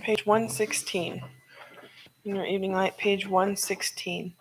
page 116. In your evening light, page 116.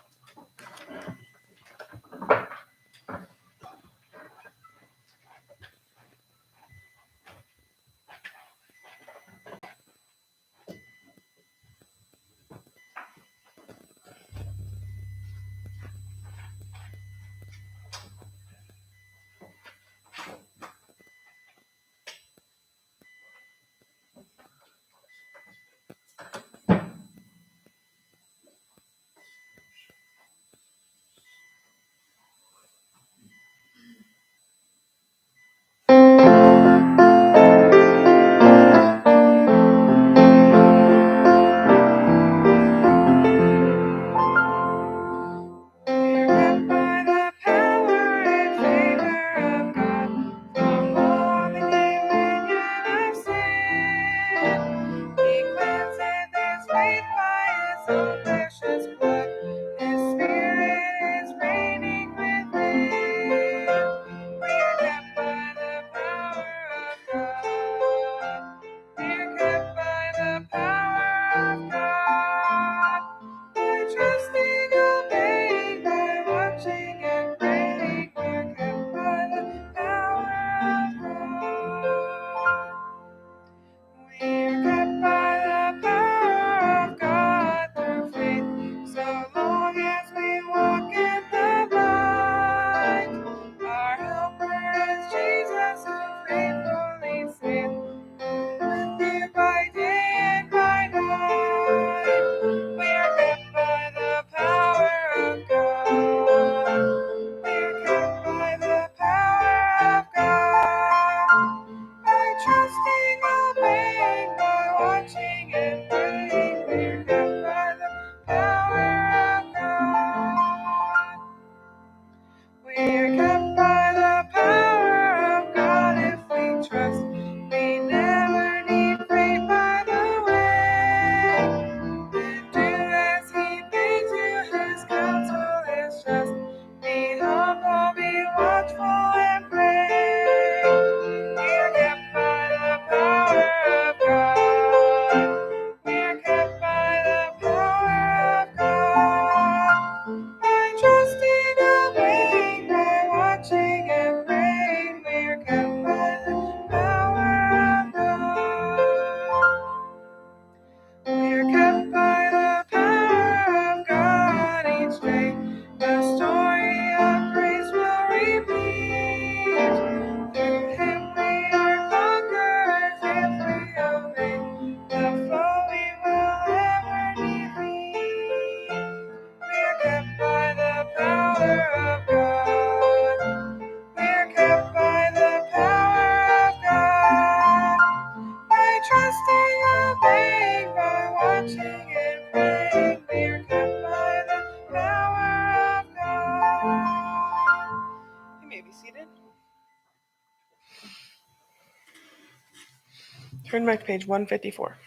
Turn back to page 154.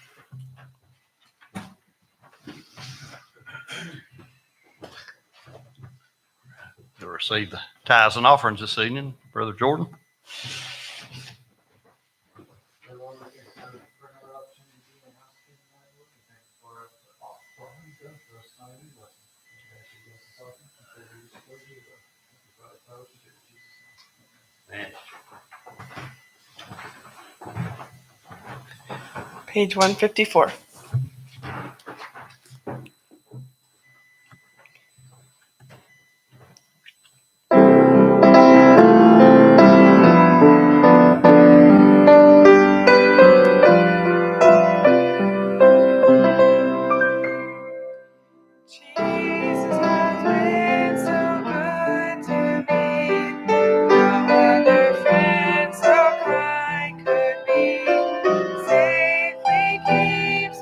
To receive the tithes and offerings this evening, Brother Jordan. Page 154. Keeps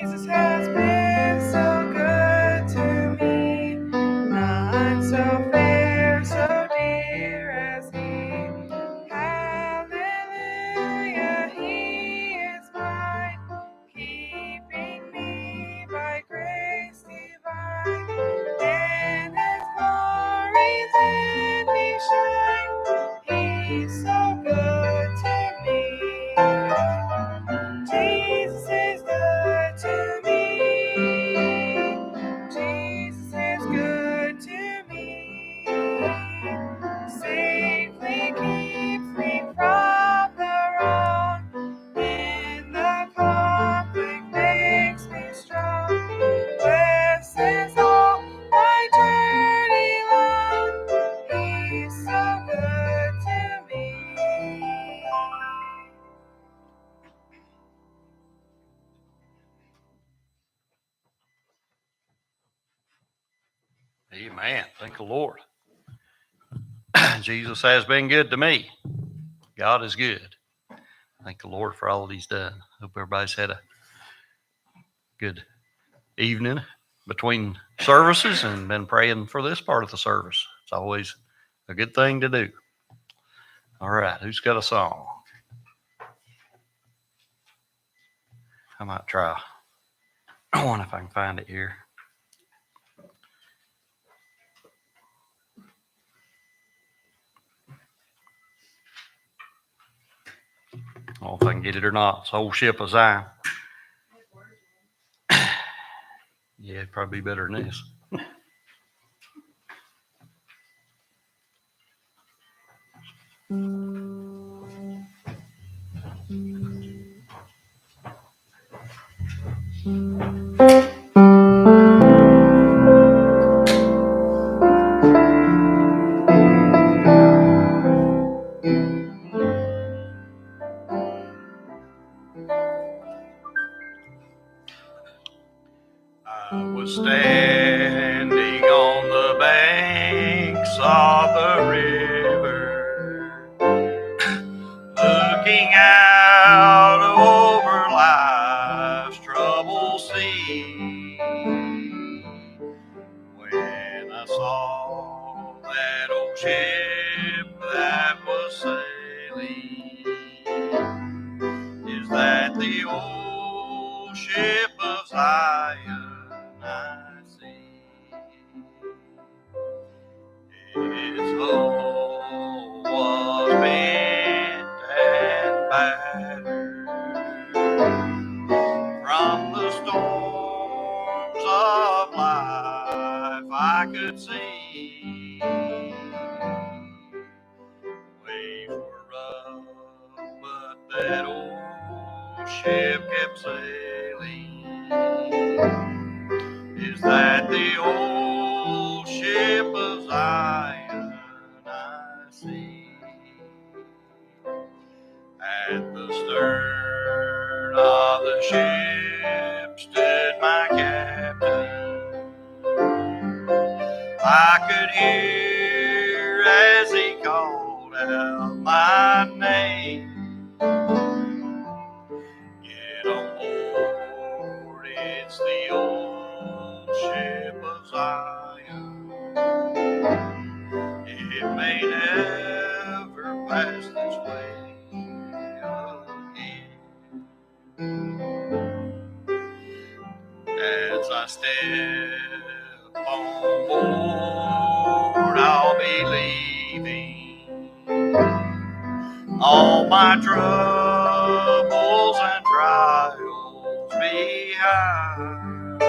Jesus has been so good to me. None so fair, so dear as He. Hallelujah, He is mine, keeping me by grace divine. In His glories in me shine. He's so good to me. Jesus is good to me. Jesus is good to me. Safely keeps me from the wrong. In the conflict makes me strong. Blesses all my journey long. He's so good to me. Amen. Thank the Lord. Jesus has been good to me. God is good. Thank the Lord for all that He's done. Hope everybody's had a good evening between services and been praying for this part of the service. It's always a good thing to do. All right, who's got a song? I might try one if I can find it here. I don't know if I can get it or not. It's Whole Ship of Zion. Yeah, it'd probably be better than this. I was standing on the banks of the river, looking out over life's troubled sea, when I saw that old ship that was sailing. Is that the old ship of Zion I see? Its hull was bent and battered from the storms of life I could see. Waves were rough, but that old ship kept sailing. Is that the old ship of Zion I see? At the stern of the ship stood my captain. I could hear as he called out my name. Get on board, it's the old ship of Zion. It may never pass this way again. As I step on board, I'll be leaving all my troubles and trials behind.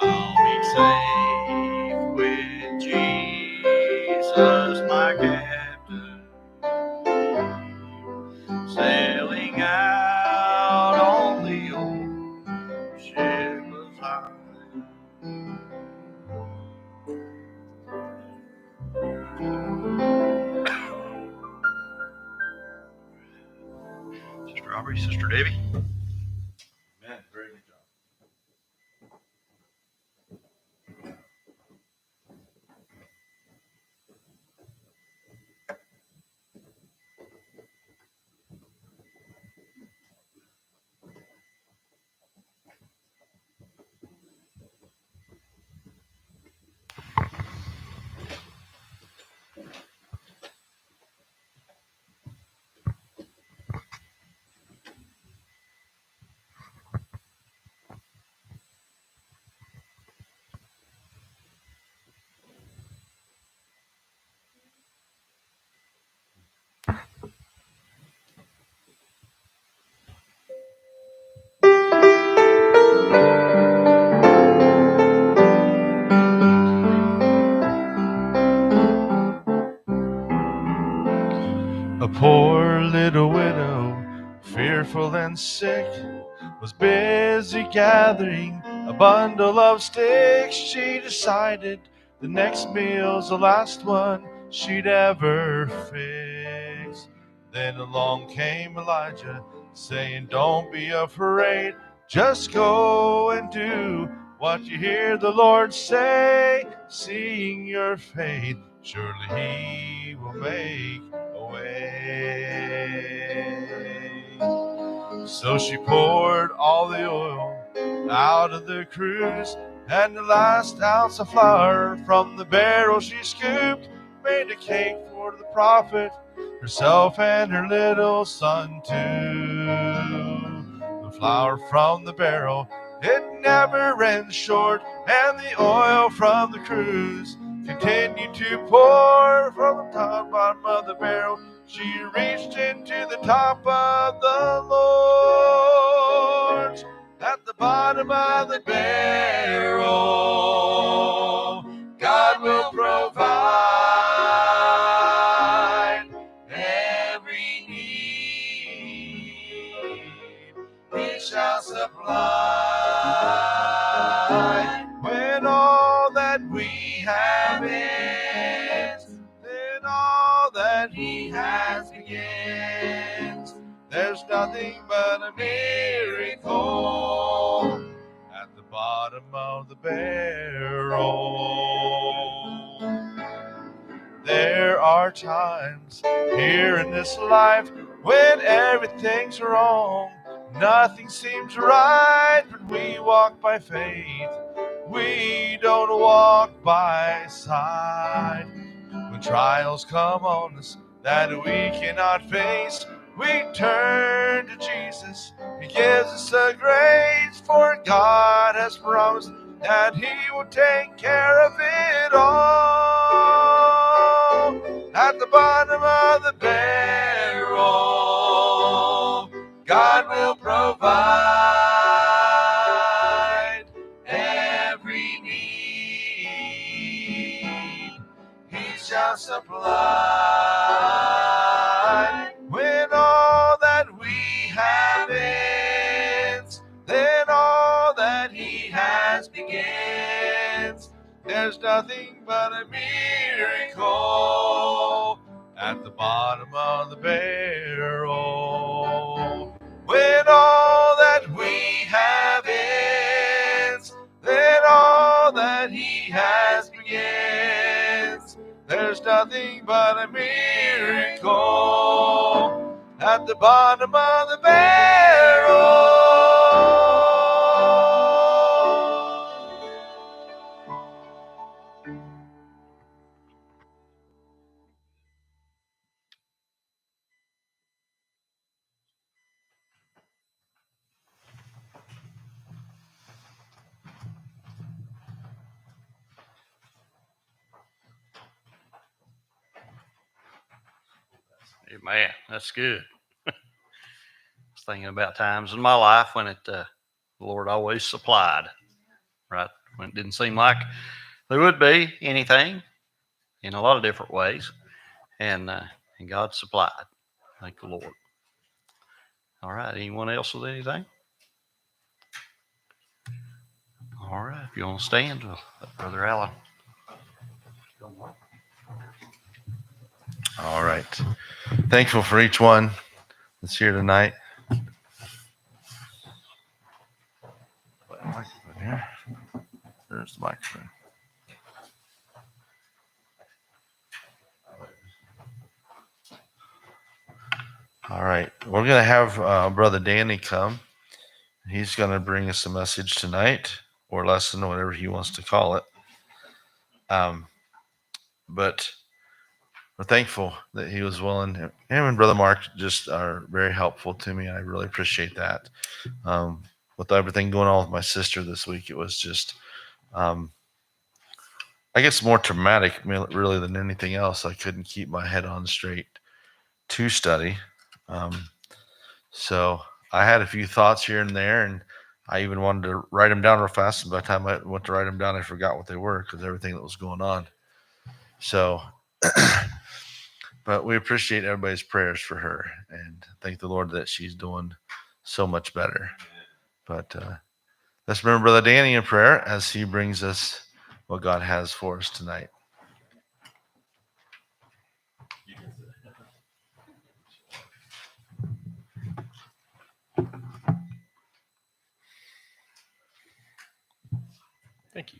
I'll be safe with Jesus, my captain, sailing out on the old ship of Zion. Sister Aubrey, Sister Debbie. Amen. Very good job. fearful and sick, was busy gathering a bundle of sticks. She decided the next meal's the last one she'd ever fix. Then along came Elijah, saying, "Don't be afraid, just go and do what you hear the Lord say. Seeing your faith, surely He will make a way." So she poured all the oil out of the cruse, and the last ounce of flour from the barrel she scooped, made a cake for the prophet, herself and her little son too. The flour from the barrel, it never ran short, and the oil from the cruse continued to pour from the top bottom of the barrel. She reached into the top of the Lord's, at the bottom of the barrel. God will provide every need. He shall supply when all that we have is, then all that He has begins. There's nothing but a miracle at the bottom of the barrel. There are times here in this life when everything's wrong, nothing seems right, but we walk by faith. We don't walk by sight. When trials come on us that we cannot face, we turn to Jesus. He gives us a grace, for God has promised that He will take care of it all. At the bottom of the barrel, God will provide every need. He shall supply when all that we have ends, then all that He has begins. There's nothing but a miracle at the bottom of the barrel. When all that we have ends, then all that He has begins. There's nothing but a miracle at the bottom of the barrel. Man, that's good. I was thinking about times in my life when the Lord always supplied, right? When it didn't seem like there would be anything in a lot of different ways, and God supplied. Thank the Lord. All right, anyone else with anything? All right, if you want to stand, Brother Allen. All right. Thankful for each one that's here tonight. There's the microphone. All right. We're going to have Brother Danny come. He's going to bring us a message tonight, or lesson, or whatever he wants to call it. But we're thankful that he was willing. Him and Brother Mark just are very helpful to me. I really appreciate that. With everything going on with my sister this week, it was just, I guess, more traumatic, really, than anything else. I couldn't keep my head on straight to study. So I had a few thoughts here and there, and I even wanted to write them down real fast. And by the time I went to write them down, I forgot what they were because everything that was going on. So, But we appreciate everybody's prayers for her and thank the Lord that she's doing so much better. But let's remember Brother Danny in prayer as he brings us what God has for us tonight. Thank you.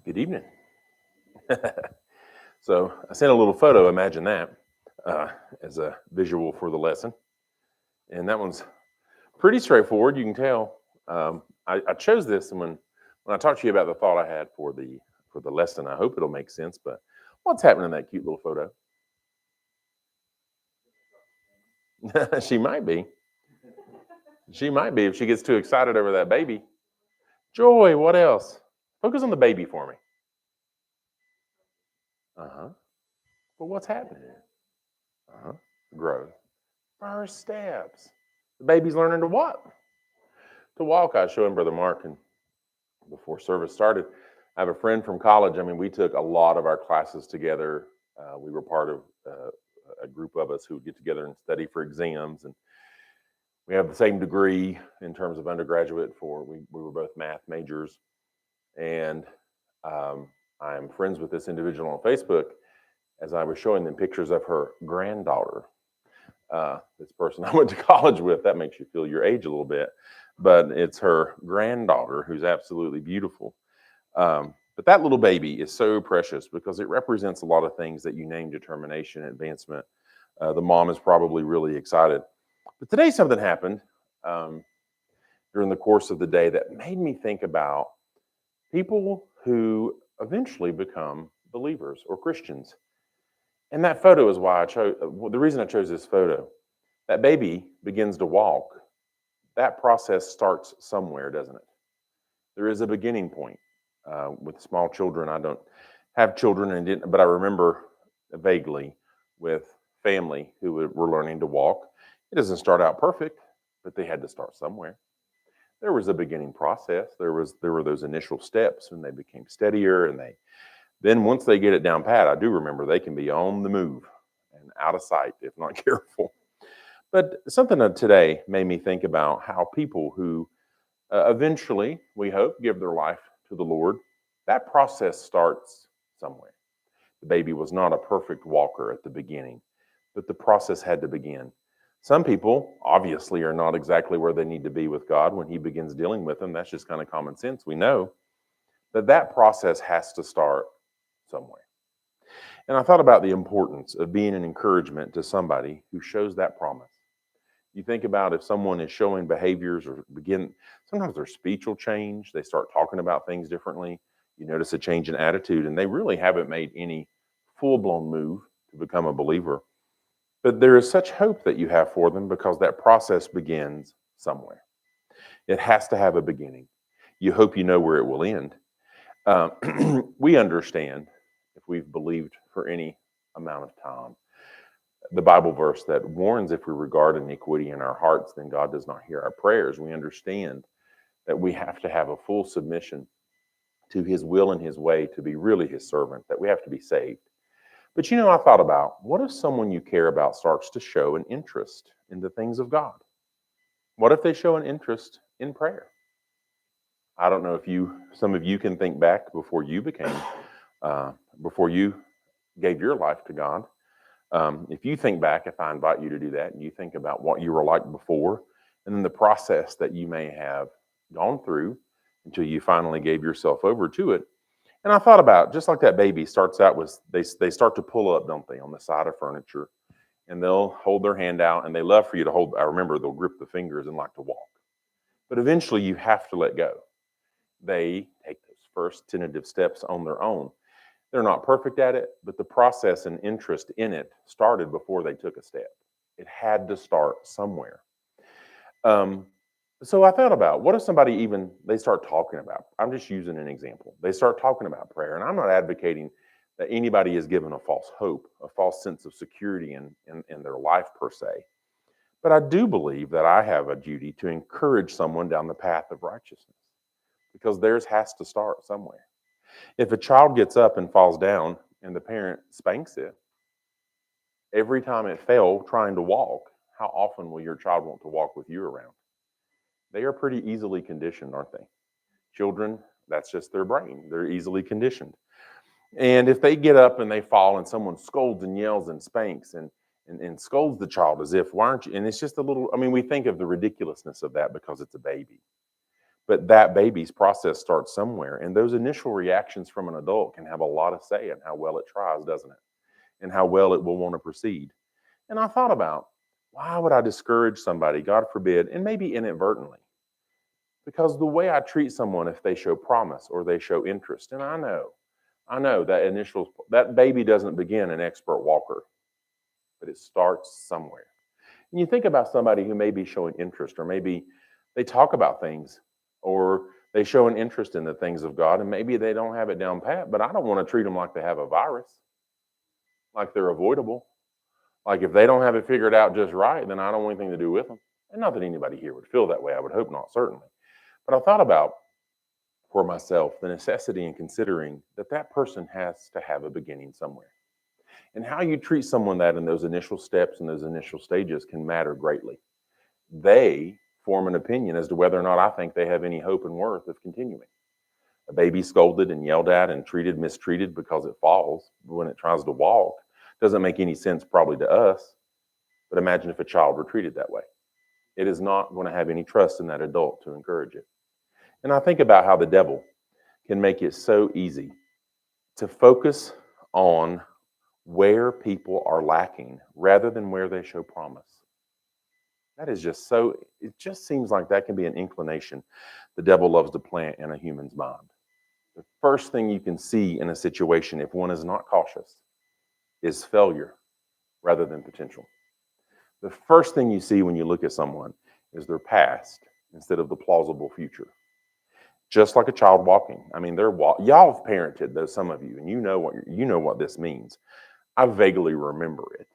Good evening. So I sent a little photo, imagine that, as a visual for the lesson. And that one's pretty straightforward, you can tell. I chose this and when I talked to you about the thought I had for the lesson, I hope it'll make sense. But what's happening in that cute little photo? She might be. She might be if she gets too excited over that baby. Joy, what else? Focus on the baby for me. Uh-huh. But what's happening here? Uh-huh. Growth. First steps. The baby's learning to what? To walk. I was showing Brother Mark, and before service started, I have a friend from college. I mean, we took a lot of our classes together. We were part of a group of us who would get together and study for exams, and we have the same degree in terms of undergraduate. We were both math majors, and I'm friends with this individual on Facebook. As I was showing them pictures of her granddaughter, this person I went to college with, that makes you feel your age a little bit, but it's her granddaughter who's absolutely beautiful. But that little baby is so precious because it represents a lot of things that you name: determination, advancement. The mom is probably really excited. But today something happened during the course of the day that made me think about people who eventually become believers or Christians. And that photo is why I chose, the reason I chose this photo. That baby begins to walk. That process starts somewhere, doesn't it? There is a beginning point. With small children, I don't have children, and didn't, but I remember vaguely with family who were learning to walk. It doesn't start out perfect, but they had to start somewhere. There was a beginning process. There were those initial steps, and they became steadier, and then once they get it down pat, I do remember they can be on the move and out of sight if not careful. But something of today made me think about how people who eventually, we hope, give their life to the Lord, that process starts somewhere. The baby was not a perfect walker at the beginning, but the process had to begin. Some people obviously are not exactly where they need to be with God when He begins dealing with them. That's just kind of common sense. We know that process has to start somewhere. And I thought about the importance of being an encouragement to somebody who shows that promise. You think about if someone is showing behaviors or sometimes their speech will change. They start talking about things differently. You notice a change in attitude, and they really haven't made any full-blown move to become a believer. But there is such hope that you have for them because that process begins somewhere. It has to have a beginning. You hope you know where it will end. We understand, if we've believed for any amount of time, the Bible verse that warns if we regard iniquity in our hearts, then God does not hear our prayers. We understand that we have to have a full submission to His will and His way to be really His servant, that we have to be saved. But I thought about, what if someone you care about starts to show an interest in the things of God? What if they show an interest in prayer? I don't know if some of you can think back before you gave your life to God. If you think back, if I invite you to do that, and you think about what you were like before, and then the process that you may have gone through until you finally gave yourself over to it. And I thought about, just like that baby starts out with, they start to pull up, don't they, on the side of furniture, and they'll hold their hand out, and they love for you to hold. I remember they'll grip the fingers and like to walk. But eventually you have to let go. They take those first tentative steps on their own. They're not perfect at it, but the process and interest in it started before they took a step. It had to start somewhere. So I thought about, what if somebody even, they start talking about, I'm just using an example. They start talking about prayer, and I'm not advocating that anybody is given a false hope, a false sense of security in their life per se. But I do believe that I have a duty to encourage someone down the path of righteousness, because theirs has to start somewhere. If a child gets up and falls down and the parent spanks it, every time it fell trying to walk, how often will your child want to walk with you around? They are pretty easily conditioned, aren't they? Children, that's just their brain. They're easily conditioned. And if they get up and they fall and someone scolds and yells and spanks and scolds the child as if, why aren't you? And it's just a little, I mean, we think of the ridiculousness of that because it's a baby. But that baby's process starts somewhere. And those initial reactions from an adult can have a lot of say in how well it tries, doesn't it? And how well it will want to proceed. And I thought about, why would I discourage somebody, God forbid, and maybe inadvertently? Because the way I treat someone, if they show promise or they show interest, and I know that baby doesn't begin an expert walker, but it starts somewhere. And you think about somebody who may be showing interest, or maybe they talk about things, or they show an interest in the things of God, and maybe they don't have it down pat, but I don't want to treat them like they have a virus, like they're avoidable. Like if they don't have it figured out just right, then I don't want anything to do with them. And not that anybody here would feel that way. I would hope not, certainly. But I thought about, for myself, the necessity in considering that that person has to have a beginning somewhere. And how you treat someone that in those initial steps and those initial stages can matter greatly. They form an opinion as to whether or not I think they have any hope and worth of continuing. A baby scolded and yelled at and mistreated because it falls when it tries to walk doesn't make any sense probably to us. But imagine if a child were treated that way. It is not going to have any trust in that adult to encourage it. And I think about how the devil can make it so easy to focus on where people are lacking rather than where they show promise. That is just so, it just seems like that can be an inclination the devil loves to plant in a human's mind. The first thing you can see in a situation, if one is not cautious, is failure rather than potential. The first thing you see when you look at someone is their past instead of the plausible future. Just like a child walking. I mean, y'all have parented, though, some of you, and you know what this means. I vaguely remember it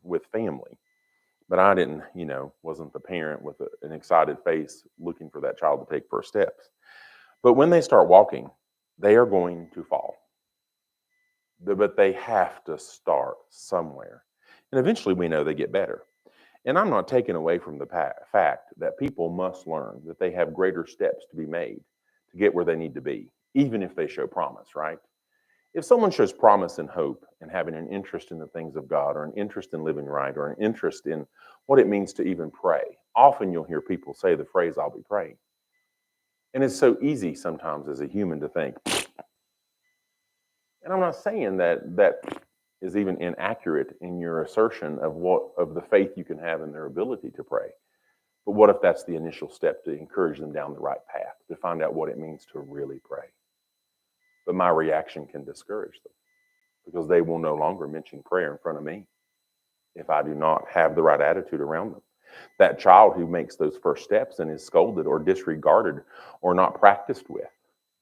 with family, but I didn't, wasn't the parent with an excited face looking for that child to take first steps. But when they start walking, they are going to fall. But they have to start somewhere. And eventually we know they get better. And I'm not taking away from the fact that people must learn that they have greater steps to be made to get where they need to be, even if they show promise, right? If someone shows promise and hope and having an interest in the things of God, or an interest in living right, or an interest in what it means to even pray, often you'll hear people say the phrase, I'll be praying. And it's so easy sometimes as a human to think, and I'm not saying that is even inaccurate in your assertion of the faith you can have in their ability to pray. But what if that's the initial step to encourage them down the right path, to find out what it means to really pray? But my reaction can discourage them, because they will no longer mention prayer in front of me if I do not have the right attitude around them. That child who makes those first steps and is scolded or disregarded or not practiced with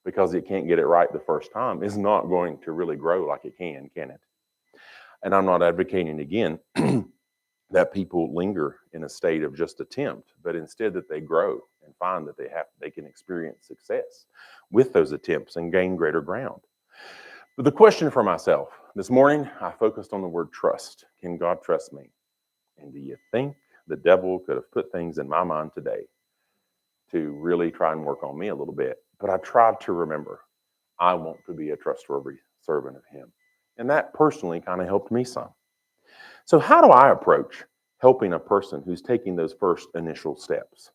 because it can't get it right the first time is not going to really grow like it can it? And I'm not advocating, again, that people linger in a state of just attempt, but instead that they grow and find that they can experience success with those attempts and gain greater ground. But the question for myself this morning, I focused on the word trust. Can God trust me? And do you think the devil could have put things in my mind today to really try and work on me a little bit? But I tried to remember, I want to be a trustworthy servant of him. And that personally kind of helped me some. So how do I approach helping a person who's taking those first initial steps?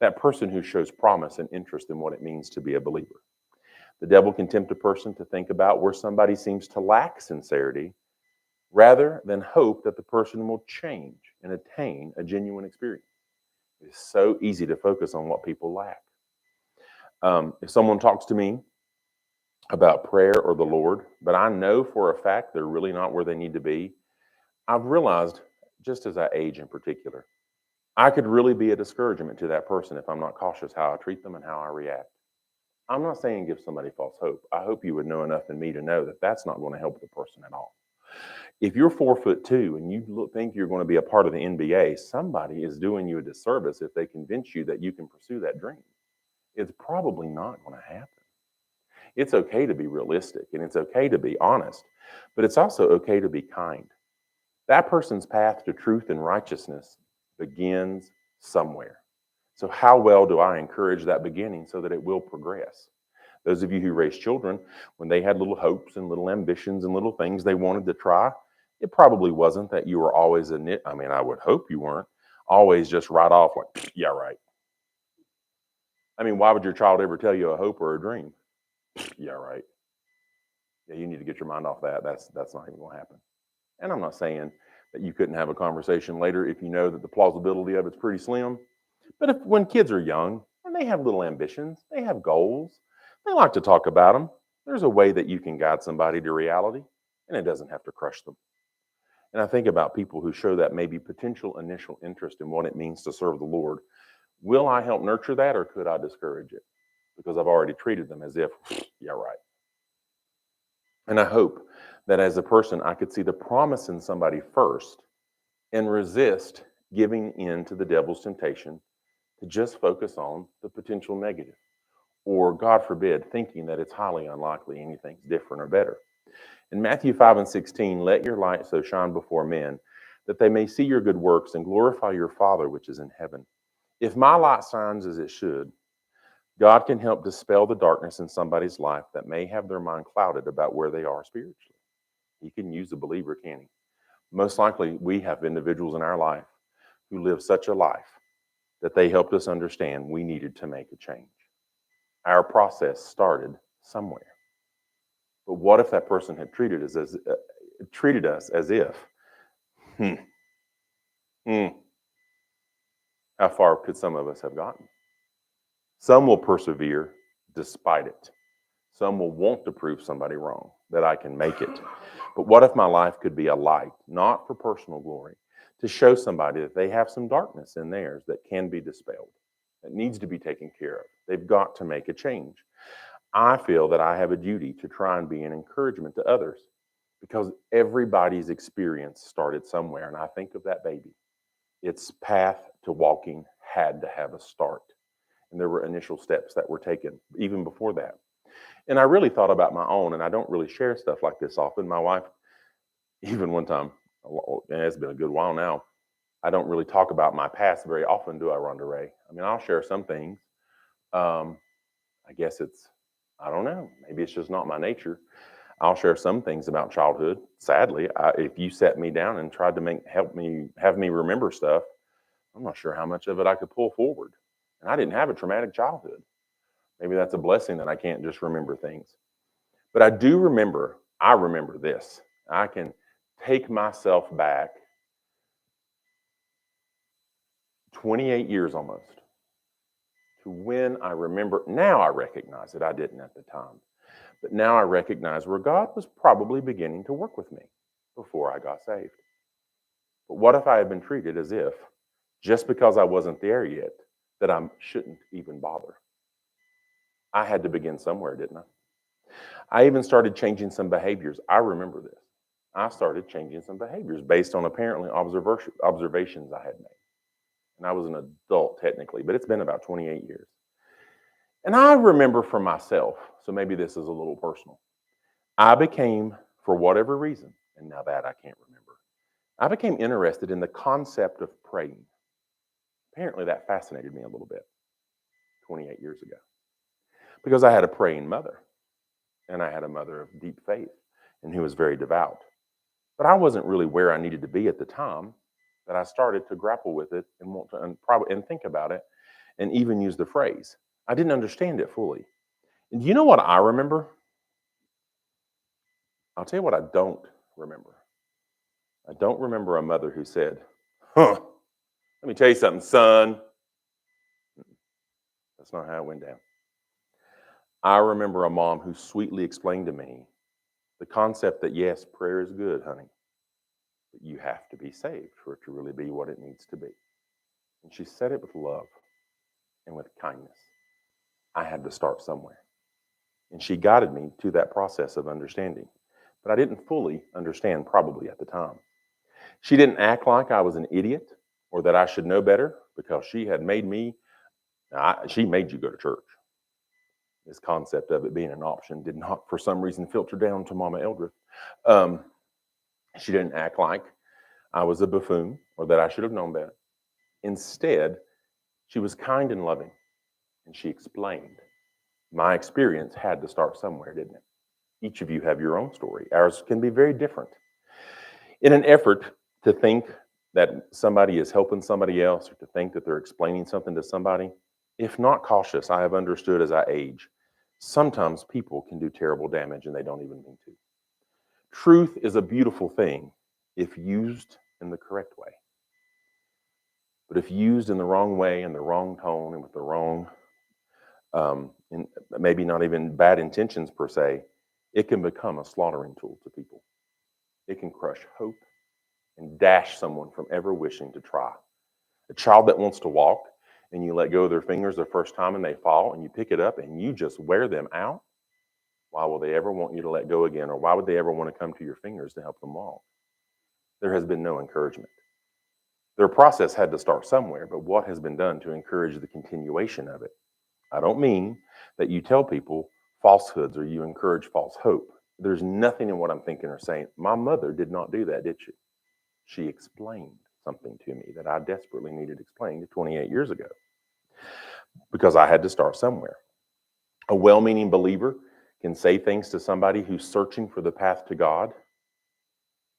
That person who shows promise and interest in what it means to be a believer. The devil can tempt a person to think about where somebody seems to lack sincerity rather than hope that the person will change and attain a genuine experience. It's so easy to focus on what people lack. If someone talks to me about prayer or the Lord, but I know for a fact they're really not where they need to be, I've realized, just as I age in particular, I could really be a discouragement to that person if I'm not cautious how I treat them and how I react. I'm not saying give somebody false hope. I hope you would know enough in me to know that that's not going to help the person at all. If you're 4'2" and you think you're going to be a part of the NBA, somebody is doing you a disservice if they convince you that you can pursue that dream. It's probably not going to happen. It's okay to be realistic and it's okay to be honest, but it's also okay to be kind. That person's path to truth and righteousness begins somewhere. So, how well do I encourage that beginning so that it will progress? Those of you who raise children, when they had little hopes and little ambitions and little things they wanted to try, it probably wasn't that you were always I mean, I would hope you weren't always just right off like, yeah, right. I mean, why would your child ever tell you a hope or a dream? Yeah, right. Yeah, you need to get your mind off that. That's not even going to happen. And I'm not saying that you couldn't have a conversation later if you know that the plausibility of it's pretty slim. But when kids are young and they have little ambitions, they have goals, they like to talk about them, there's a way that you can guide somebody to reality and it doesn't have to crush them. And I think about people who show that maybe potential initial interest in what it means to serve the Lord. Will I help nurture that or could I discourage it? Because I've already treated them as if, yeah, right. And I hope that as a person, I could see the promise in somebody first and resist giving in to the devil's temptation to just focus on the potential negative, or God forbid, thinking that it's highly unlikely anything's different or better. In Matthew 5:16, let your light so shine before men that they may see your good works and glorify your Father which is in heaven. If my light shines as it should, God can help dispel the darkness in somebody's life that may have their mind clouded about where they are spiritually. He can use a believer, can he? Most likely, we have individuals in our life who live such a life that they helped us understand we needed to make a change. Our process started somewhere. But what if that person had treated us as if, hmm, how far could some of us have gotten? Some will persevere despite it. Some will want to prove somebody wrong, that I can make it. But what if my life could be a light, not for personal glory, to show somebody that they have some darkness in theirs that can be dispelled, that needs to be taken care of? They've got to make a change. I feel that I have a duty to try and be an encouragement to others because everybody's experience started somewhere. And I think of that baby. Its path to walking had to have a start. And there were initial steps that were taken even before that. And I really thought about my own, and I don't really share stuff like this often. My wife, even one time, and it's been a good while now, I don't really talk about my past very often, do I, Rhonda Ray? I mean, I'll share some things. I guess I don't know, maybe it's just not my nature. I'll share some things about childhood. Sadly, if you set me down and tried to have me remember stuff, I'm not sure how much of it I could pull forward. And I didn't have a traumatic childhood. Maybe that's a blessing that I can't just remember things. But I remember this. I can take myself back 28 years almost to when I remember. Now I recognize it. I didn't at the time. But now I recognize where God was probably beginning to work with me before I got saved. But what if I had been treated as if, just because I wasn't there yet, that I shouldn't even bother? I had to begin somewhere, didn't I? I even started changing some behaviors. I remember this. I started changing some behaviors based on apparently observations I had made. And I was an adult technically, but it's been about 28 years. And I remember for myself, so maybe this is a little personal. I became, for whatever reason, and now that I can't remember, I became interested in the concept of praying. Apparently that fascinated me a little bit 28 years ago because I had a praying mother and I had a mother of deep faith and who was very devout. But I wasn't really where I needed to be at the time that I started to grapple with it and want to and think about it and even use the phrase. I didn't understand it fully. And you know what I remember? I'll tell you what I don't remember. I don't remember a mother who said, let me tell you something, son. That's not how it went down. I remember a mom who sweetly explained to me the concept that, yes, prayer is good, honey, but you have to be saved for it to really be what it needs to be. And she said it with love and with kindness. I had to start somewhere. And she guided me to that process of understanding. But I didn't fully understand probably at the time. She didn't act like I was an idiot or that I should know better because she had made me, she made you go to church. This concept of it being an option did not, for some reason, filter down to Mama Eldreth. She didn't act like I was a buffoon or that I should have known better. Instead, she was kind and loving, and she explained. My experience had to start somewhere, didn't it? Each of you have your own story. Ours can be very different. In an effort to think that somebody is helping somebody else or to think that they're explaining something to somebody, if not cautious, I have understood as I age, sometimes people can do terrible damage and they don't even mean to. Truth is a beautiful thing if used in the correct way. But if used in the wrong way, in the wrong tone, and with the wrong, and maybe not even bad intentions per se, it can become a slaughtering tool to people. It can crush hope and dash someone from ever wishing to try. A child that wants to walk and you let go of their fingers the first time and they fall and you pick it up and you just wear them out, why will they ever want you to let go again? Or why would they ever want to come to your fingers to help them walk? There has been no encouragement. Their process had to start somewhere, but what has been done to encourage the continuation of it? I don't mean that you tell people falsehoods or you encourage false hope. There's nothing in what I'm thinking or saying. My mother did not do that, did she? She explained something to me that I desperately needed explained 28 years ago because I had to start somewhere. A well-meaning believer can say things to somebody who's searching for the path to God,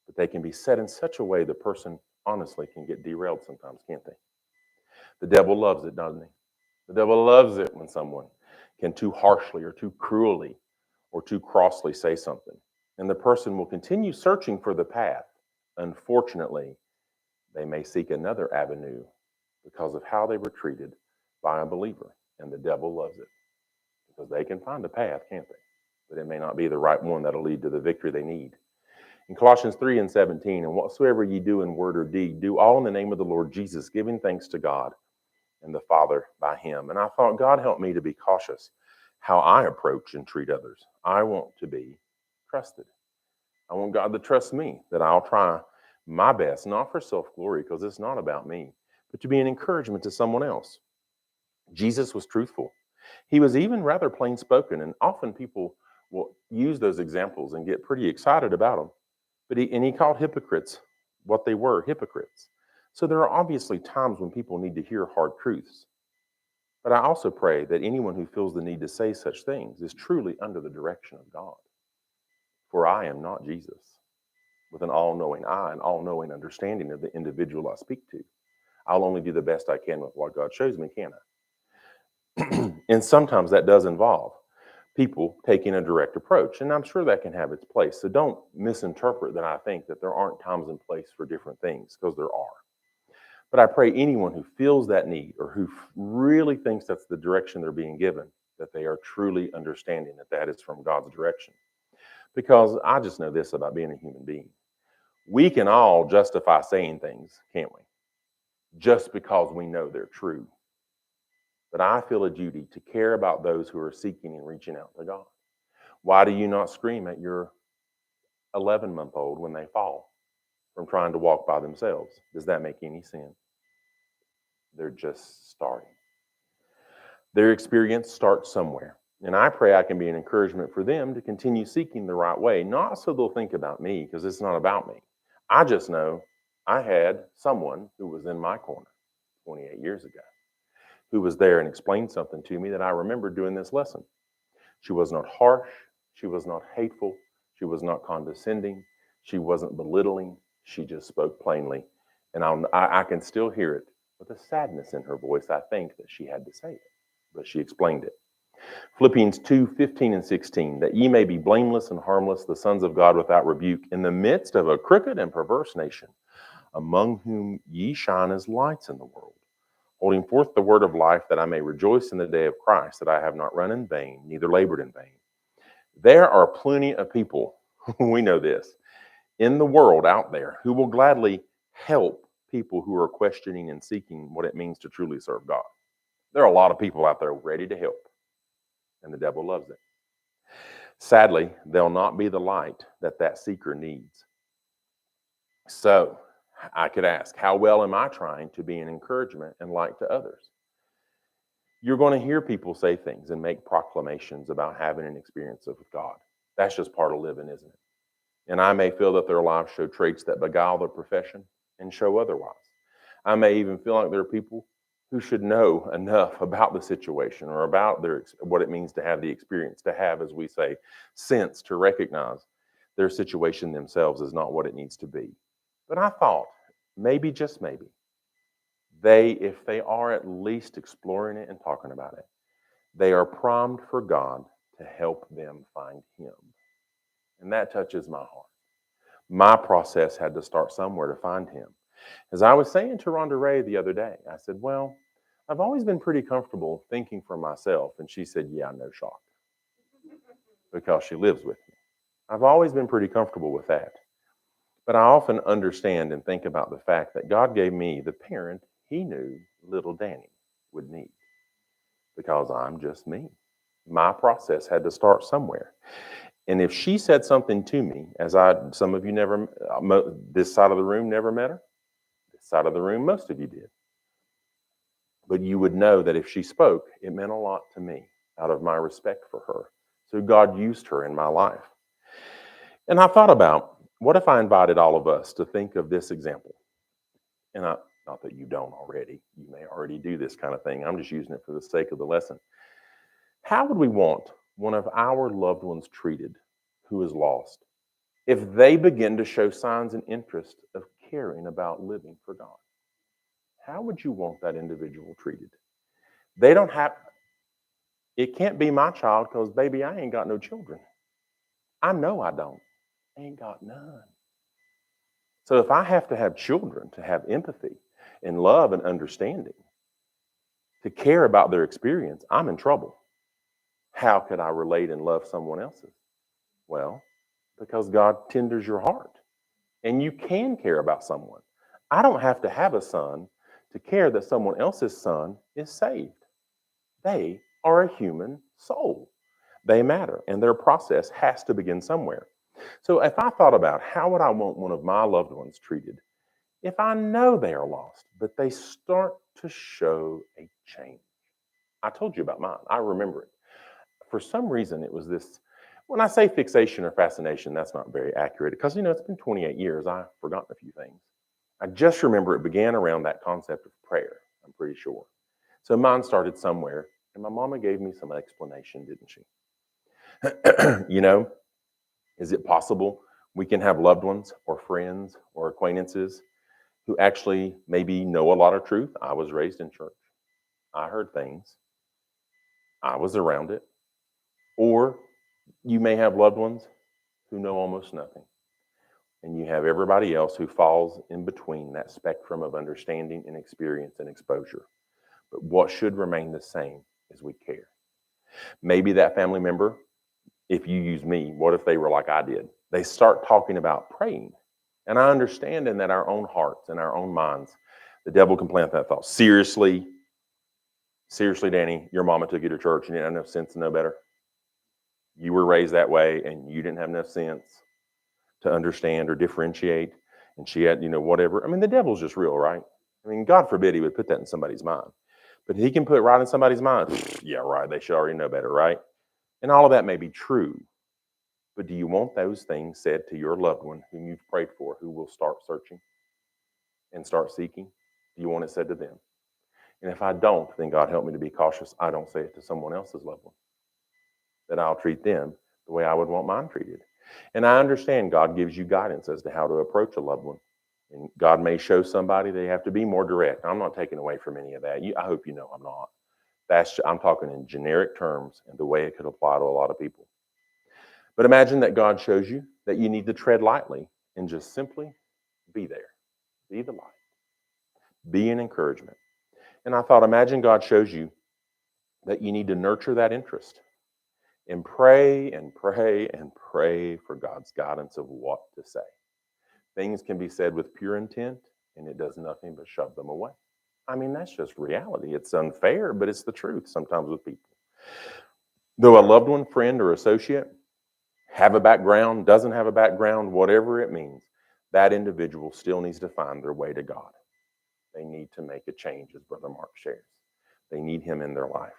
but they can be said in such a way the person honestly can get derailed sometimes, can't they? The devil loves it, doesn't he? The devil loves it when someone can too harshly or too cruelly or too crossly say something. And the person will continue searching for the path. Unfortunately, they may seek another avenue because of how they were treated by a believer. And the devil loves it because they can find a path, can't they? But it may not be the right one that'll lead to the victory they need. In Colossians 3:17, and whatsoever ye do in word or deed, do all in the name of the Lord Jesus, giving thanks to God and the Father by him. And I thought, God help me to be cautious how I approach and treat others. I want to be trusted. I want God to trust me, that I'll try my best, not for self-glory, because it's not about me, but to be an encouragement to someone else. Jesus was truthful. He was even rather plain spoken, and often people will use those examples and get pretty excited about them. But he called hypocrites what they were, hypocrites. So there are obviously times when people need to hear hard truths. But I also pray that anyone who feels the need to say such things is truly under the direction of God. For I am not Jesus, with an all-knowing eye and all-knowing understanding of the individual I speak to. I'll only do the best I can with what God shows me, can I? And sometimes that does involve people taking a direct approach, and I'm sure that can have its place. So don't misinterpret that I think that there aren't times and place for different things, because there are. But I pray anyone who feels that need or who really thinks that's the direction they're being given, that they are truly understanding that that is from God's direction. Because I just know this about being a human being. We can all justify saying things, can't we? Just because we know they're true. But I feel a duty to care about those who are seeking and reaching out to God. Why do you not scream at your 11-month-old when they fall from trying to walk by themselves? Does that make any sense? They're just starting. Their experience starts somewhere. And I pray I can be an encouragement for them to continue seeking the right way, not so they'll think about me, because it's not about me. I just know I had someone who was in my corner 28 years ago, who was there and explained something to me that I remember doing this lesson. She was not harsh. She was not hateful. She was not condescending. She wasn't belittling. She just spoke plainly. And I can still hear it with a sadness in her voice, I think, that she had to say it. But she explained it. Philippians 2:15 and 16, that ye may be blameless and harmless, the sons of God without rebuke, in the midst of a crooked and perverse nation, among whom ye shine as lights in the world, holding forth the word of life, that I may rejoice in the day of Christ, that I have not run in vain, neither labored in vain. There are plenty of people, we know this, in the world out there who will gladly help people who are questioning and seeking what it means to truly serve God. There are a lot of people out there ready to help, and the devil loves it. Sadly, they'll not be the light that seeker needs. So I could ask, how well am I trying to be an encouragement and light to others? You're going to hear people say things and make proclamations about having an experience with God. That's just part of living, isn't it? And I may feel that their lives show traits that beguile their profession and show otherwise. I may even feel like there are people who should know enough about the situation or about what it means to have the experience, to have, as we say, sense to recognize their situation themselves is not what it needs to be. But I thought, maybe, just maybe, if they are at least exploring it and talking about it, they are primed for God to help them find Him. And that touches my heart. My process had to start somewhere to find Him. As I was saying to Rhonda Ray the other day, I said, well, I've always been pretty comfortable thinking for myself. And she said, yeah, no shock, because she lives with me. I've always been pretty comfortable with that. But I often understand and think about the fact that God gave me the parent He knew little Danny would need, because I'm just me. My process had to start somewhere. And if she said something to me, some of you never, this side of the room never met her. This side of the room, most of you did. But you would know that if she spoke, it meant a lot to me out of my respect for her. So God used her in my life. And I thought about, what if I invited all of us to think of this example? And not that you don't already. You may already do this kind of thing. I'm just using it for the sake of the lesson. How would we want one of our loved ones treated who is lost if they begin to show signs and interest of caring about living for God? How would you want that individual treated? They don't have, it can't be my child, because, baby, I ain't got no children. I know I don't. I ain't got none. So if I have to have children to have empathy and love and understanding, to care about their experience, I'm in trouble. How could I relate and love someone else's? Well, because God tenders your heart, and you can care about someone. I don't have to have a son to care that someone else's son is saved. They are a human soul. They matter, and their process has to begin somewhere. So if I thought about, how would I want one of my loved ones treated if I know they are lost, but they start to show a change? I told you about mine. I remember it. For some reason, it was this. When I say fixation or fascination, that's not very accurate, because, it's been 28 years. I've forgotten a few things. I just remember it began around that concept of prayer, I'm pretty sure. So mine started somewhere, and my mama gave me some explanation, didn't she? Is it possible we can have loved ones or friends or acquaintances who actually maybe know a lot of truth? I was raised in church. I heard things. I was around it. Or you may have loved ones who know almost nothing. And you have everybody else who falls in between that spectrum of understanding and experience and exposure. But what should remain the same is we care. Maybe that family member, if you use me, what if they were like I did? They start talking about praying. And I understand in that our own hearts and our own minds, the devil can plant that thought. Seriously, Danny, your mama took you to church and you didn't have enough sense to know better. You were raised that way and you didn't have enough sense to understand or differentiate. And she had, whatever. I mean, the devil's just real, right? I mean, God forbid he would put that in somebody's mind. But he can put it right in somebody's mind. Yeah, right. They should already know better, right? And all of that may be true. But do you want those things said to your loved one whom you've prayed for, who will start searching and start seeking? Do you want it said to them? And if I don't, then God help me to be cautious I don't say it to someone else's loved one, that I'll treat them the way I would want mine treated. And I understand God gives you guidance as to how to approach a loved one. And God may show somebody they have to be more direct. I'm not taking away from any of that. I hope you know I'm not. I'm talking in generic terms and the way it could apply to a lot of people. But imagine that God shows you that you need to tread lightly and just simply be there. Be the light. Be an encouragement. And I thought, imagine God shows you that you need to nurture that interest and pray and pray and pray for God's guidance of what to say. Things can be said with pure intent and it does nothing but shove them away. I mean, that's just reality. It's unfair, but it's the truth sometimes with people. Though a loved one, friend, or associate have a background, doesn't have a background, whatever it means, that individual still needs to find their way to God. They need to make a change, as Brother Mark shares. They need him in their life.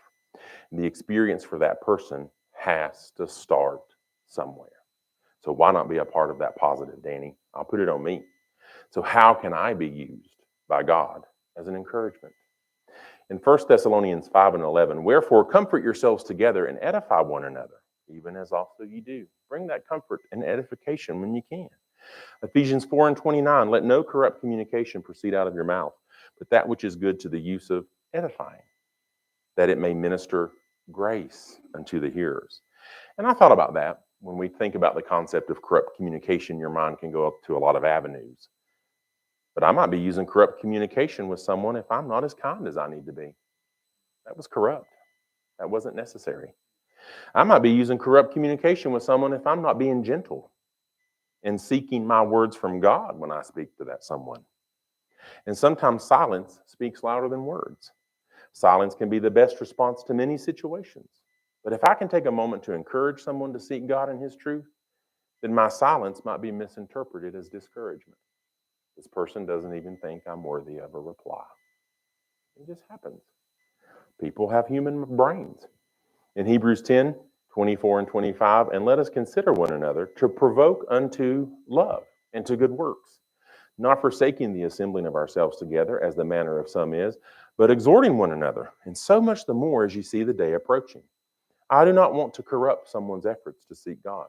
The experience for that person has to start somewhere. So why not be a part of that positive, Danny? I'll put it on me. So how can I be used by God as an encouragement? In 1 Thessalonians 5:11, wherefore comfort yourselves together and edify one another, even as also you do. Bring that comfort and edification when you can. Ephesians 4:29, let no corrupt communication proceed out of your mouth, but that which is good to the use of edifying, that it may minister grace unto the hearers. And I thought about that. When we think about the concept of corrupt communication, your mind can go up to a lot of avenues. But I might be using corrupt communication with someone if I'm not as kind as I need to be. That was corrupt. That wasn't necessary. I might be using corrupt communication with someone if I'm not being gentle and seeking my words from God when I speak to that someone. And sometimes silence speaks louder than words. Silence can be the best response to many situations. But if I can take a moment to encourage someone to seek God and his truth, then my silence might be misinterpreted as discouragement. This person doesn't even think I'm worthy of a reply. It just happens. People have human brains. In Hebrews 10:24 and 25, and let us consider one another to provoke unto love and to good works, not forsaking the assembling of ourselves together as the manner of some is, but exhorting one another, and so much the more as you see the day approaching. I do not want to corrupt someone's efforts to seek God.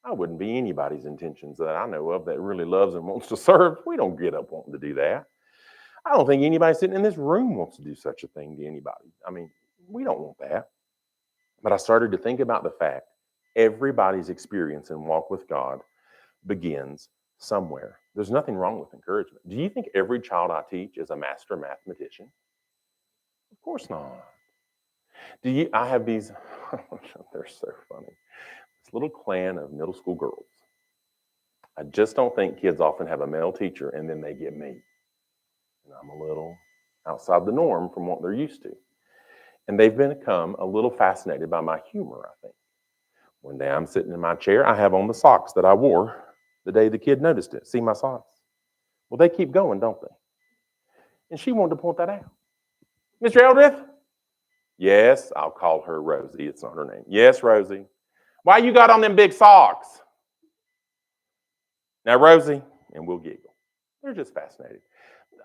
I wouldn't be anybody's intentions that I know of that really loves and wants to serve. We don't get up wanting to do that. I don't think anybody sitting in this room wants to do such a thing to anybody. I mean, we don't want that. But I started to think about the fact everybody's experience and walk with God begins somewhere. There's nothing wrong with encouragement. Do you think every child I teach is a master mathematician? Of course not. I have these, they're so funny. This little clan of middle school girls. I just don't think kids often have a male teacher and then they get me. And I'm a little outside the norm from what they're used to. And they've become a little fascinated by my humor, I think. One day I'm sitting in my chair. I have on the socks that I wore the day the kid noticed it. See my socks? Well, they keep going, don't they? And she wanted to point that out. Mr. Eldreth? Yes, I'll call her Rosie. It's not her name. Yes, Rosie. Why you got on them big socks? Now, Rosie, and we'll giggle. They're just fascinated.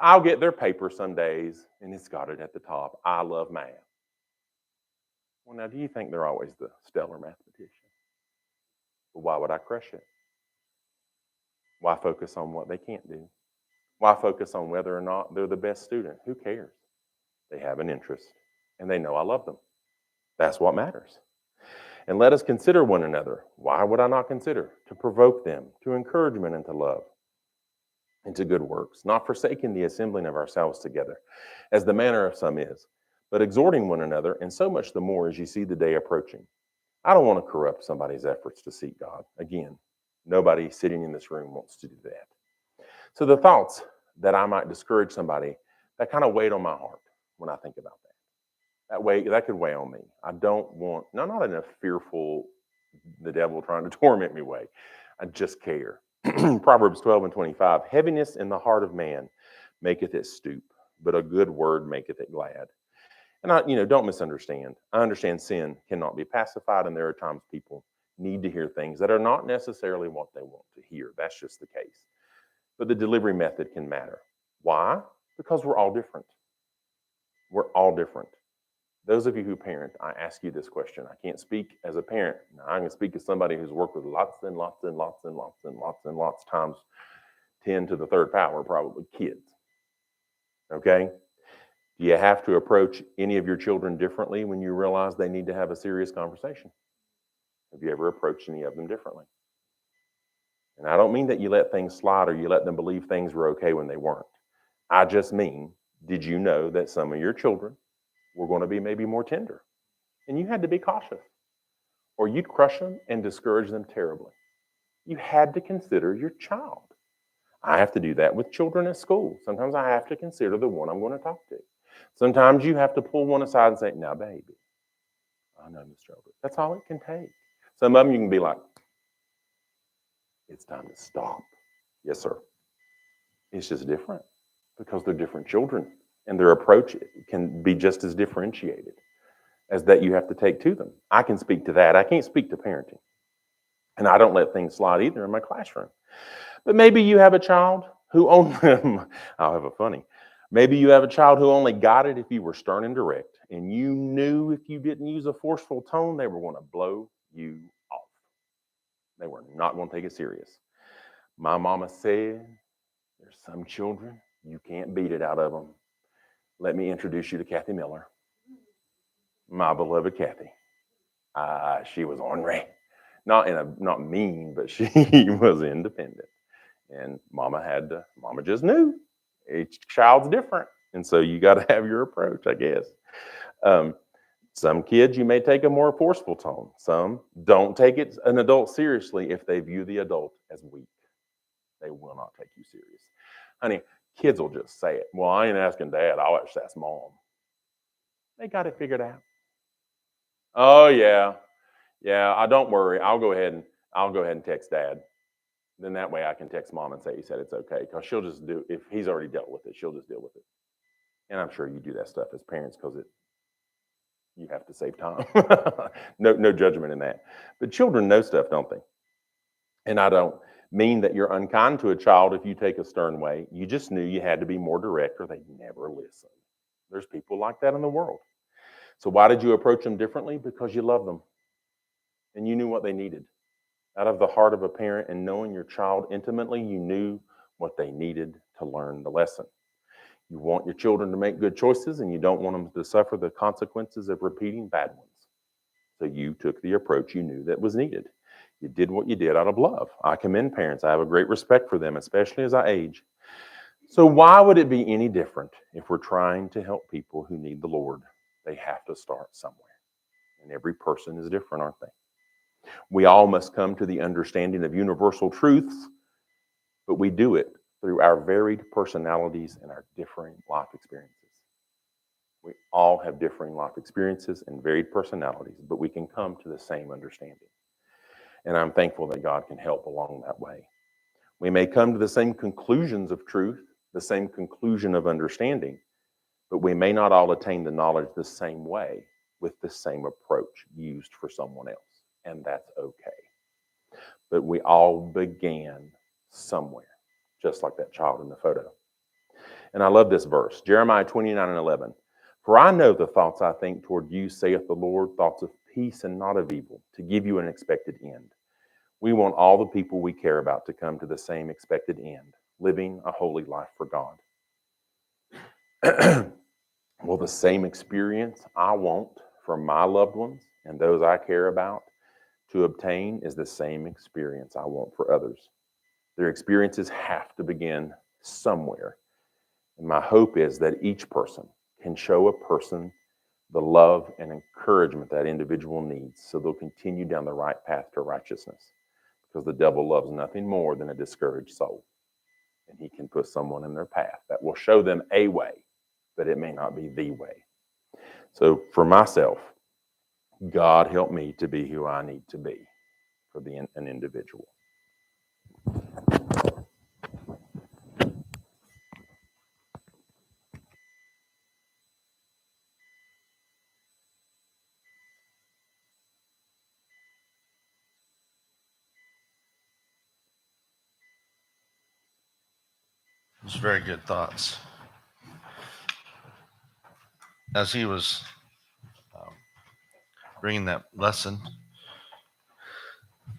I'll get their paper some days, and it's got it at the top. I love math. Well, now, do you think they're always the stellar mathematician? Well, why would I crush it? Why focus on what they can't do? Why focus on whether or not they're the best student? Who cares? They have an interest, and they know I love them. That's what matters. And let us consider one another. Why would I not consider? To provoke them, to encouragement and to love, and to good works, not forsaking the assembling of ourselves together, as the manner of some is, but exhorting one another, and so much the more as you see the day approaching. I don't want to corrupt somebody's efforts to seek God. Again, nobody sitting in this room wants to do that. So the thoughts that I might discourage somebody, that kind of weighed on my heart when I think about that. That could weigh on me. I don't want, not in a fearful, the devil trying to torment me way. I just care. Proverbs 12:25, heaviness in the heart of man maketh it stoop, but a good word maketh it glad. And don't misunderstand. I understand sin cannot be pacified, and there are times people need to hear things that are not necessarily what they want to hear. That's just the case. But the delivery method can matter. Why? Because we're all different. We're all different. Those of you who parent, I ask you this question. I can't speak as a parent. Now, I can speak as somebody who's worked with lots and lots and lots and lots and lots and lots times 10 to the third power, probably kids. Okay? Do you have to approach any of your children differently when you realize they need to have a serious conversation? Have you ever approached any of them differently? And I don't mean that you let things slide or you let them believe things were okay when they weren't. I just mean, did you know that some of your children were going to be maybe more tender? And you had to be cautious, or you'd crush them and discourage them terribly. You had to consider your child. I have to do that with children at school. Sometimes I have to consider the one I'm going to talk to. Sometimes you have to pull one aside and say, now, baby, I know, Mr. Eldreth. That's all it can take. Some of them you can be like, it's time to stop. Yes, sir. It's just different because they're different children and their approach can be just as differentiated as that you have to take to them. I can speak to that. I can't speak to parenting. And I don't let things slide either in my classroom. But maybe you have a child who only, I'll have a funny. Maybe you have a child who only got it if you were stern and direct, and you knew if you didn't use a forceful tone, they were going to blow you off. They were not going to take it serious. My mama said, there's some children, you can't beat it out of them. Let me introduce you to Kathy Miller, my beloved Kathy. She was ornery, not mean, but she was independent. And mama just knew each child's different. And so you got to have your approach, I guess. Some kids, you may take a more forceful tone. Some don't take an adult seriously if they view the adult as weak. They will not take you serious. Honey, kids will just say it. Well, I ain't asking dad. I'll just ask mom. They got it figured out. Oh, yeah. Yeah, don't worry. I'll go ahead and text dad. Then that way I can text mom and say he said it's okay, because she'll just do, if he's already dealt with it, she'll just deal with it. And I'm sure you do that stuff as parents because you have to save time. No judgment in that. But children know stuff, don't they? And I don't mean that you're unkind to a child if you take a stern way. You just knew you had to be more direct or they'd never listen. There's people like that in the world. So why did you approach them differently? Because you love them and you knew what they needed. Out of the heart of a parent and knowing your child intimately, you knew what they needed to learn the lesson. You want your children to make good choices and you don't want them to suffer the consequences of repeating bad ones. So you took the approach you knew that was needed. You did what you did out of love. I commend parents. I have a great respect for them, especially as I age. So why would it be any different if we're trying to help people who need the Lord? They have to start somewhere. And every person is different, aren't they? We all must come to the understanding of universal truths, but we do it through our varied personalities and our differing life experiences. We all have differing life experiences and varied personalities, but we can come to the same understanding. And I'm thankful that God can help along that way. We may come to the same conclusions of truth, the same conclusion of understanding, but we may not all attain the knowledge the same way with the same approach used for someone else. And that's okay. But we all began somewhere, just like that child in the photo. And I love this verse, Jeremiah 29:11. For I know the thoughts I think toward you, saith the Lord, thoughts of peace and not of evil, to give you an expected end. We want all the people we care about to come to the same expected end, living a holy life for God. Well, the same experience I want for my loved ones and those I care about to obtain is the same experience I want for others. Their experiences have to begin somewhere. And my hope is that each person can show a person the love and encouragement that individual needs so they'll continue down the right path to righteousness. Because the devil loves nothing more than a discouraged soul. And he can put someone in their path that will show them a way, but it may not be the way. So for myself, God help me to be who I need to be for an individual. Those very good thoughts. As he was bringing that lesson,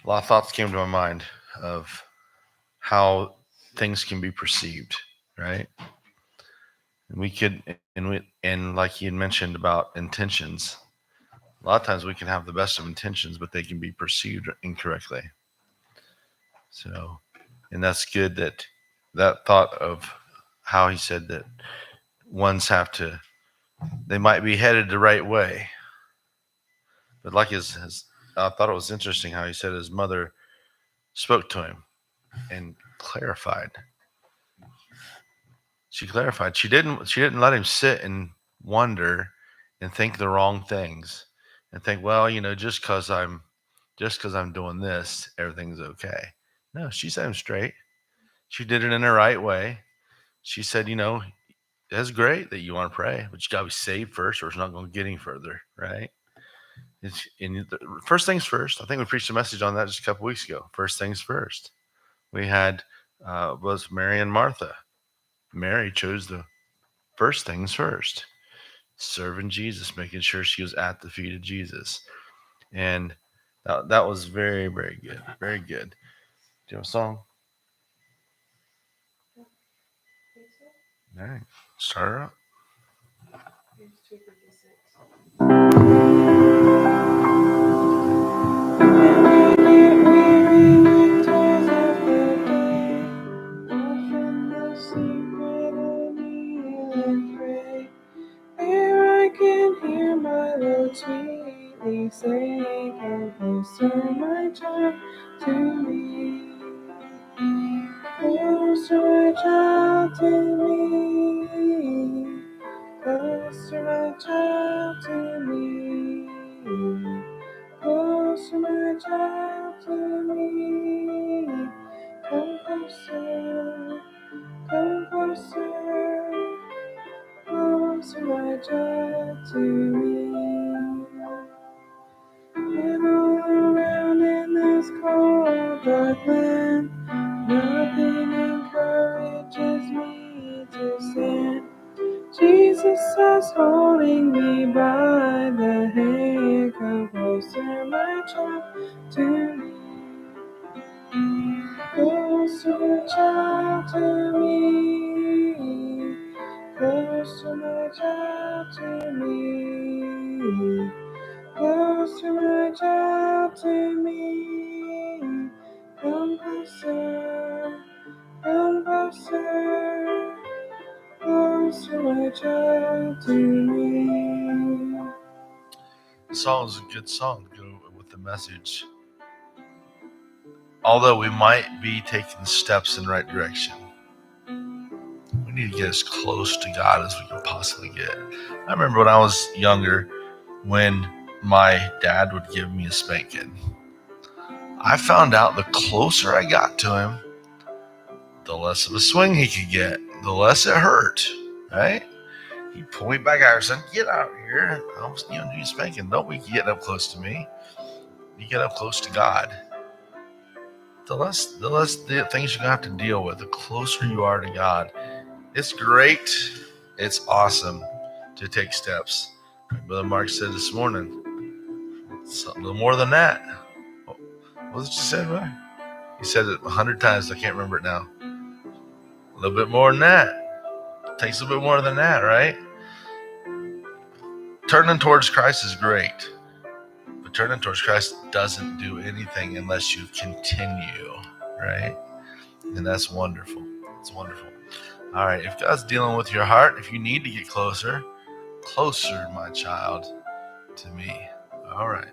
a lot of thoughts came to my mind of how things can be perceived, right? And we could, and like he had mentioned about intentions, a lot of times we can have the best of intentions, but they can be perceived incorrectly. So, and that's good that thought of how he said that ones they might be headed the right way. But like I thought it was interesting how he said his mother spoke to him and clarified. She clarified. She didn't let him sit and wonder and think the wrong things and think, well, just because I'm doing this, everything's okay. No, she set him straight. She did it in the right way. She said, that's great that you want to pray, but you got to be saved first, or it's not going to get any further, right? First things first. I think we preached a message on that just a couple weeks ago. First things first. We had was Mary and Martha. Mary chose the first things first, serving Jesus, making sure she was at the feet of Jesus, and that was very, very good, very good. Do you have a song? All right, start her up. Where I can hear my Lord sweetly say, "Come closer, my child, to me. Closer, my child, to me. Closer, my child, to me. Closer, my child, to me. Come closer, come closer. Closer, my child, to me. And all around in this cold, dark land, nothing encourages me to stand. Jesus is holding me by the hand. Come closer, my child, to me. Closer, child, to me. Closer, my child, to me. Closer, my child, to me. Come closer, come closer. Closer, my child, to me. The song is a good song to go with the message. Although we might be taking steps in the right direction, we need to get as close to God as we can possibly get. I remember when I was younger, when my dad would give me a spanking. I found out the closer I got to him, the less of a swing he could get, the less it hurt, right? He'd pull me back out and said, "Get out here. I'm doing you spanking. Don't be getting up close to me. You get up close to God. The less the things you're going to have to deal with, the closer you are to God. It's great. It's awesome to take steps. Like Brother Mark said this morning, it's a little more than that. What did you say, Mark? He said it 100 times. I can't remember it now. A little bit more than that. It takes a little bit more than that, right? Turning towards Christ is great. But turning towards Christ doesn't do anything unless you continue, right? And that's wonderful. It's wonderful. All right, if God's dealing with your heart, if you need to get closer, my child, to me. All right.